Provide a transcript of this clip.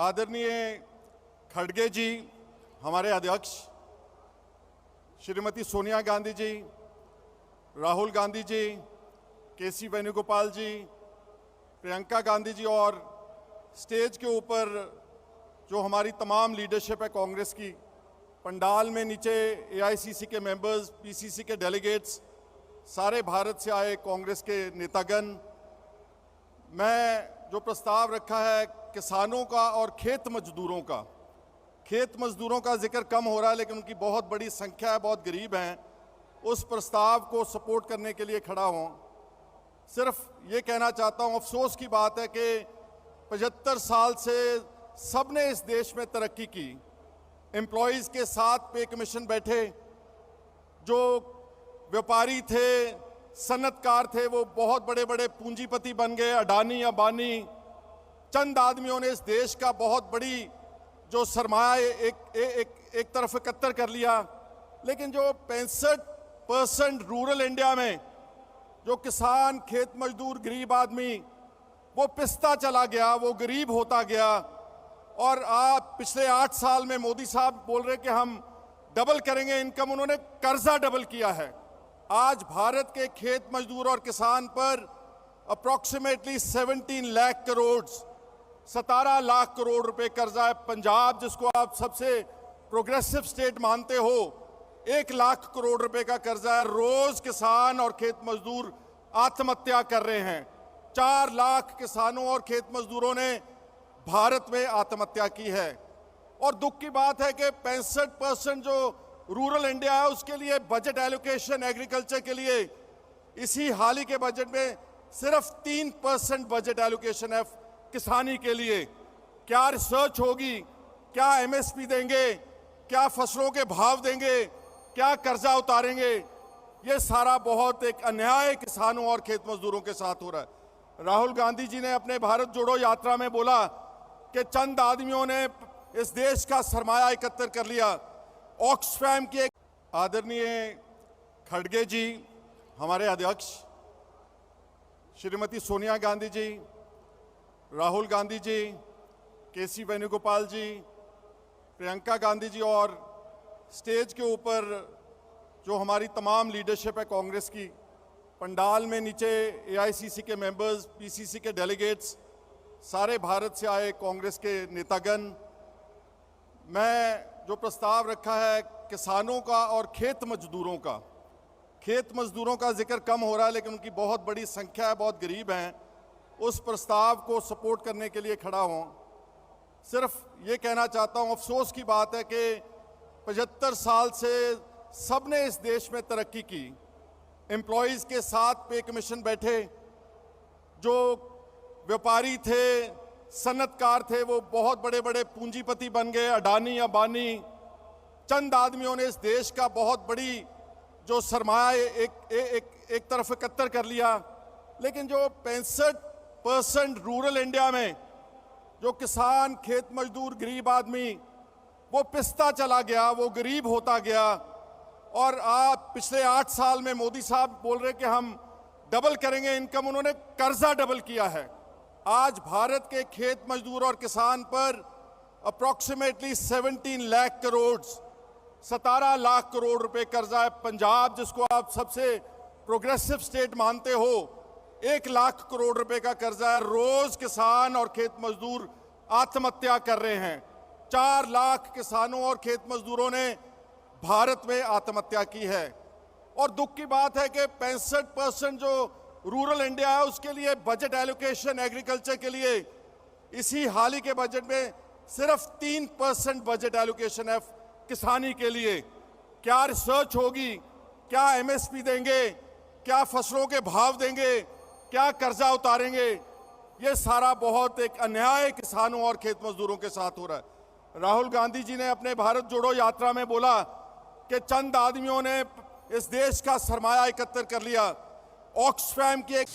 आदरणीय खड़गे जी, हमारे अध्यक्ष श्रीमती सोनिया गांधी जी, राहुल गांधी जी, केसी वेणुगोपाल जी, प्रियंका गांधी जी और स्टेज के ऊपर जो हमारी तमाम लीडरशिप है कांग्रेस की, पंडाल में नीचे एआईसीसी के मेंबर्स, पीसीसी के डेलीगेट्स, सारे भारत से आए कांग्रेस के नेतागण, मैं जो प्रस्ताव रखा है किसानों का और खेत मजदूरों का जिक्र कम हो रहा है लेकिन उनकी बहुत बड़ी संख्या है, बहुत गरीब हैं, उस प्रस्ताव को सपोर्ट करने के लिए खड़ा हूँ। सिर्फ ये कहना चाहता हूँ, अफसोस की बात है कि 75 साल से सबने इस देश में तरक्की की। एम्प्लॉयज़ के साथ पे कमीशन बैठे, जो व्यापारी थे, सनतकार थे, वो बहुत बड़े बड़े पूंजीपति बन गए, अडानी अंबानी। चंद आदमियों ने इस देश का बहुत बड़ी जो सरमाया एक तरफ एकत्र कर लिया। लेकिन जो 65% रूरल इंडिया में जो किसान, खेत मजदूर, गरीब आदमी, वो पिसता चला गया, वो गरीब होता गया। और आप पिछले 8 साल में मोदी साहब बोल रहे कि हम डबल करेंगे इनकम, उन्होंने कर्जा डबल किया है। आज भारत के खेत मजदूर और किसान पर अप्रॉक्सीमेटली 17 लाख करोड़, 17 लाख करोड़ रुपए कर्जा है। पंजाब, जिसको आप सबसे प्रोग्रेसिव स्टेट मानते हो, 1 लाख करोड़ रुपए का कर्जा है। रोज किसान और खेत मजदूर आत्महत्या कर रहे हैं। 4 लाख किसानों और खेत मजदूरों ने भारत में आत्महत्या की है। और दुख की बात है कि 65% जो रूरल इंडिया है उसके लिए बजट एलोकेशन एग्रीकल्चर के लिए इसी हाल ही के बजट में सिर्फ 3% बजट एलोकेशन है किसानी के लिए। क्या रिसर्च होगी, क्या एमएसपी देंगे, क्या फसलों के भाव देंगे, क्या कर्जा उतारेंगे? ये सारा बहुत एक अन्याय किसानों और खेत मजदूरों के साथ हो रहा है। राहुल गांधी जी ने अपने भारत जोड़ो यात्रा में बोला कि चंद आदमियों ने इस देश का सरमाया एकत्र कर लिया। ऑक्सफैम की एक आदरणीय खड़गे जी, हमारे अध्यक्ष श्रीमती सोनिया गांधी जी, राहुल गांधी जी, केसी वेणुगोपाल जी, प्रियंका गांधी जी और स्टेज के ऊपर जो हमारी तमाम लीडरशिप है कांग्रेस की, पंडाल में नीचे एआईसीसी के मेंबर्स, पीसीसी के डेलीगेट्स, सारे भारत से आए कांग्रेस के नेतागण, मैं जो प्रस्ताव रखा है किसानों का और खेत मजदूरों का जिक्र कम हो रहा है लेकिन उनकी बहुत बड़ी संख्या है, बहुत गरीब हैं, उस प्रस्ताव को सपोर्ट करने के लिए खड़ा हूँ। सिर्फ ये कहना चाहता हूँ, अफसोस की बात है कि 75 साल से सबने इस देश में तरक्की की। एम्प्लॉयज़ के साथ पे कमीशन बैठे, जो व्यापारी थे, सनतकार थे, वो बहुत बड़े बड़े पूंजीपति बन गए, अडानी अंबानी। चंद आदमियों ने इस देश का बहुत बड़ी जो सरमाया एक तरफ एकत्र कर लिया। लेकिन जो 65% रूरल इंडिया में जो किसान, खेत मजदूर, गरीब आदमी, वो पिसता चला गया, वो गरीब होता गया। और आप पिछले 8 साल में मोदी साहब बोल रहे कि हम डबल करेंगे इनकम, उन्होंने कर्जा डबल किया है। आज भारत के खेत मजदूर और किसान पर अप्रॉक्सीमेटली 17 लाख करोड़, 17 लाख करोड़ रुपए कर्जा है। पंजाब, जिसको आप सबसे प्रोग्रेसिव स्टेट मानते हो, 1 लाख करोड़ रुपए का कर्जा है। रोज किसान और खेत मजदूर आत्महत्या कर रहे हैं। 4 लाख किसानों और खेत मजदूरों ने भारत में आत्महत्या की है। और दुख की बात है कि 65% जो रूरल इंडिया है उसके लिए बजट एलोकेशन एग्रीकल्चर के लिए इसी हाल ही के बजट में सिर्फ 3% बजट एलोकेशन है किसानी के लिए। क्या रिसर्च होगी, क्या एमएसपी देंगे, क्या फसलों के भाव देंगे, क्या कर्जा उतारेंगे? ये सारा बहुत एक अन्याय किसानों और खेत मजदूरों के साथ हो रहा है। राहुल गांधी जी ने अपने भारत जोड़ो यात्रा में बोला कि चंद आदमियों ने इस देश का सरमाया एकत्र कर लिया। ऑक्सफैम की एक